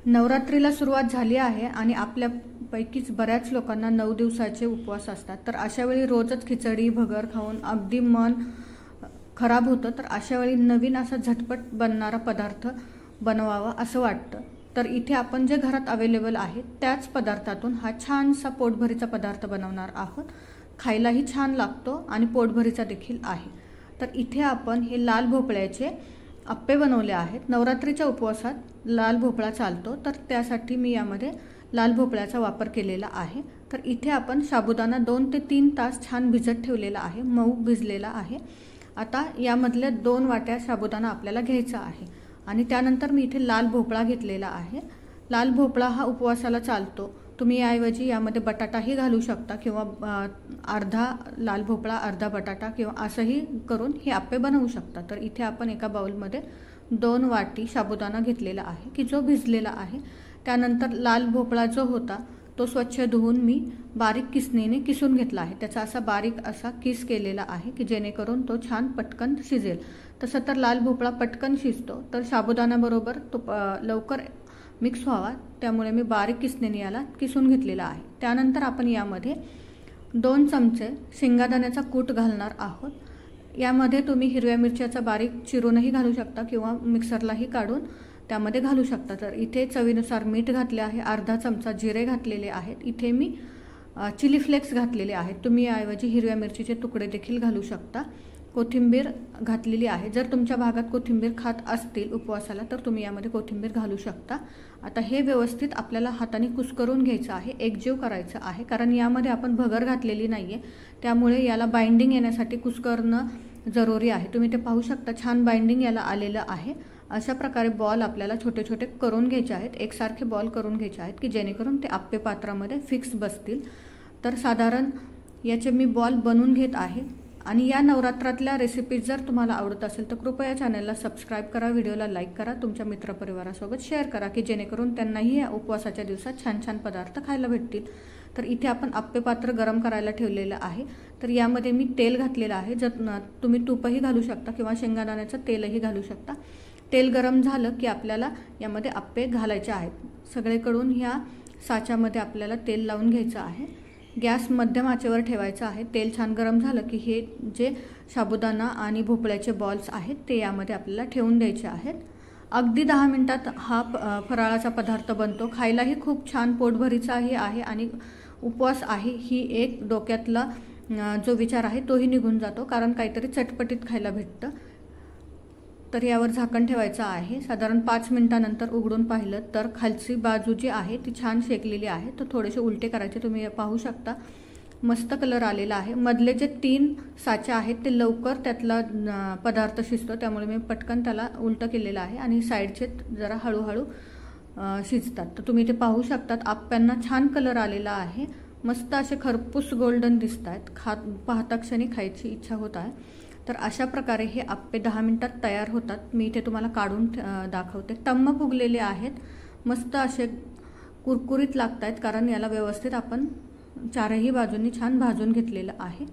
नवरात्रीला सुरुवात झाली आहे आणि आपल्यापैकीच बऱ्याच लोकांना 9 दिवसाचे उपवास असतात। तर अशा वेळी रोजच खिचडी भगर खाऊन अगदी मन खराब होतं। तर अशा वेळी नवीन असा झटपट बनणारा पदार्थ बनवावा असं वाटतं। तर इथे आपण जे घरात अवेलेबल आहे त्याच पदार्थातून हा छानसा पोटभरीचा पदार्थ बनवणार आहोत। खायलाही छान लागतो आणि पोटभरीचा देखील आहे। तर इथे आपण हे लाल भोपळ्याचे अप्पे बनवले आहेत। नवरात्रीच्या उपवासात लाल भोपळा चालतो, तर त्यासाठी मी यामध्ये लाल भोपळ्याचा वापर केलेला आहे। तर इथे आपण साबुदाणा 2 ते 3 तास छान भिजत ठेवलेला आहे, मऊ भिजलेला आहे। आता यामधल्या 2 वाट्या साबुदाणा आपल्याला घ्यायचा आहे आणि त्यानंतर मी इथे लाल भोपळा घेतलेला आहे। लाल भोपळा हा उपवासाला चालतो। तुम्ही याऐवजी यामध्ये बटाटाही घालू शकता किंवा अर्धा लाल भोपळा अर्धा बटाटा किंवा असंही करून हे अप्पे बनवू शकता। तर इथे आपण एका बाउलमध्ये 2 वाटी साबुदाणा घेतलेला आहे की जो भिजलेला आहे। त्यानंतर लाल भोपळा जो होता तो स्वच्छ धुवून मी बारीक किसणीने किसून घेतला आहे। त्याचा असा बारीक असा किस केलेला आहे की जेणेकरून तो छान पटकन शिजेल। तसं तर लाल भोपळा पटकन शिजतो, तर साबुदाण्याबरोबर तो लवकर मिक्स व्हावा त्यामुळे मी बारीक किसणीने याला किसून घेतलेला आहे। त्यानंतर आपण यामध्ये 2 चमचे शेंगादाण्याचा कूट घालणार आहोत। यामध्ये तुम्ही हिरव्या मिरच्याचा बारीक चिरूनही घालू शकता किंवा मिक्सरलाही काढून त्यामध्ये घालू शकता। तर इथे चवीनुसार मीठ घातले आहे, अर्धा चमचा जिरे घातलेले आहेत। इथे मी चिली फ्लेक्स घातलेले आहेत। तुम्ही याऐवजी हिरव्या मिरचीचे तुकडे देखील घालू शकता। कोथिंबीर घातलेली आहे। जर तुमच्या भागात कोथिंबीर खात असतील उपवासाला तर तुम्ही यामध्ये कोथिंबीर घालू शकता। आता हे व्यवस्थित आपल्याला हाताने कुस्करून घ्यायचं आहे, एकजीव करायचं आहे, कारण यामध्ये आपण भगर घातलेली नाहीये, त्यामुळे याला बाइंडिंग येण्यासाठी कुस्करणं जरुरी आहे। तुम्ही ते पाहू शकता, छान बाइंडिंग याला आलेलं आहे। अशा प्रकारे बॉल आपल्याला छोटे छोटे करून घ्यायचे आहेत, एकसारखे बॉल करून घ्यायचे आहेत की जेणेकरून ते अप्पे पात्रामध्ये फिक्स बसतील। तर साधारण याचे मी बॉल बनवून घेत आहे। आणि या नवरात्रातल्या रेसिपीज जर तुम्हाला आवडत असेल तर कृपया चॅनलला सबस्क्राइब करा, व्हिडिओला लाईक करा, तुमच्या मित्रपरिवारासोबत शेअर करा की जेणेकरून त्यांनाही या उपवासाच्या दिवसात छान छान पदार्थ खायला भेटतील। तर इथे आपण अप्पे पात्र गरम करायला ठेवलेलं आहे। तर यामध्ये मी तेल घातलेलं आहे। जर तुम्ही तूपही घालू शकता किंवा शेंगादाण्याचं तेलही घालू शकता। तेल गरम झालं की आपल्याला यामध्ये अप्पे घालायचे आहेत। सगळीकडून ह्या साच्यामध्ये आपल्याला तेल लावून घ्यायचं आहे। गॅस मध्यम आचेवर ठेवायचा आहे। तेल छान गरम झालं की हे जे साबुदाणा आणि भोपळ्याचे बॉल्स आहेत ते यामध्ये आपल्याला ठेवून द्यायचे आहेत। अगदी 10 मिनिटात हा फराळाचा पदार्थ बनतो। खायलाही खूप छान पोटभरीचाही आहे आणि उपवास आहे ही एक डोक्यातला जो विचार आहे तोही निघून जातो, कारण काहीतरी चटपटीत खायला भेटतं। तर यावर झाकण ठेवायचं आहे। साधारण 5 मिनिटांनंतर उघडून पाहिलं तर खालची बाजू जी आहे ती छान शेकलेली आहे। तर थोडेसे उलटे करायचे, तुम्ही पाहू शकता मस्त कलर आलेला आहे। मधले जे 3 साचे आहेत ते लवकर त्यातला पदार्थ शिजतो, त्यामुळे मी पटकन त्याला उलटं केलेलं आहे आणि साईडचे जरा हळूहळू शिजतात। तर तुम्ही ते पाहू शकतात अप्प्यांना छान कलर आलेला आहे, मस्त असे खरपूस गोल्डन दिसत आहेत। पाहता क्षणी खायची इच्छा होत आहे। तर अशा प्रकारे हे अप्पे 10 मिनिटात तयार होतात। मी इथे तुम्हाला काढून दाखवते। टम्म फुगलेले आहेत, मस्त असे कुरकुरीत लागत आहेत, कारण याला व्यवस्थित आपण चारही बाजूंनी छान भाजून घेतलेलं आहे।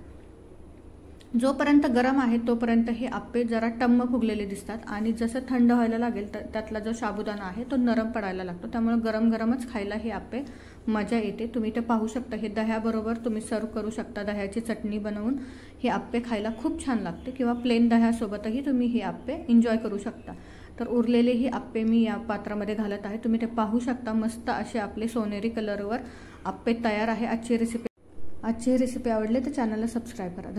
जोपर्यंत गरम आहे तोपर्यंत हे अप्पे जरा टम्म फुगलेले दिसतात आणि जसं थंड व्हायला लागेल तर त्यातला जो साबुदाणा आहे तो नरम पडायला लागतो, त्यामुळे गरम गरमच खायला हे अप्पे मजा येते। तुम्ही ते पाहू शकता, हे दह्याबरोबर तुम्ही सर्व करू शकता। दह्याची चटणी बनवून हे अप्पे खायला खूप छान लागते किंवा प्लेन दह्यासोबतही तुम्ही हे अप्पे एन्जॉय करू शकता। तर उरलेले ही अप्पे मी या पात्रामध्ये घालत आहे। तुम्ही ते पाहू शकता, मस्त असे आपले सोनेरी कलरवर अप्पे तयार आहे। आजची रेसिपी आवडली तर चॅनलला सबस्क्राइब करा।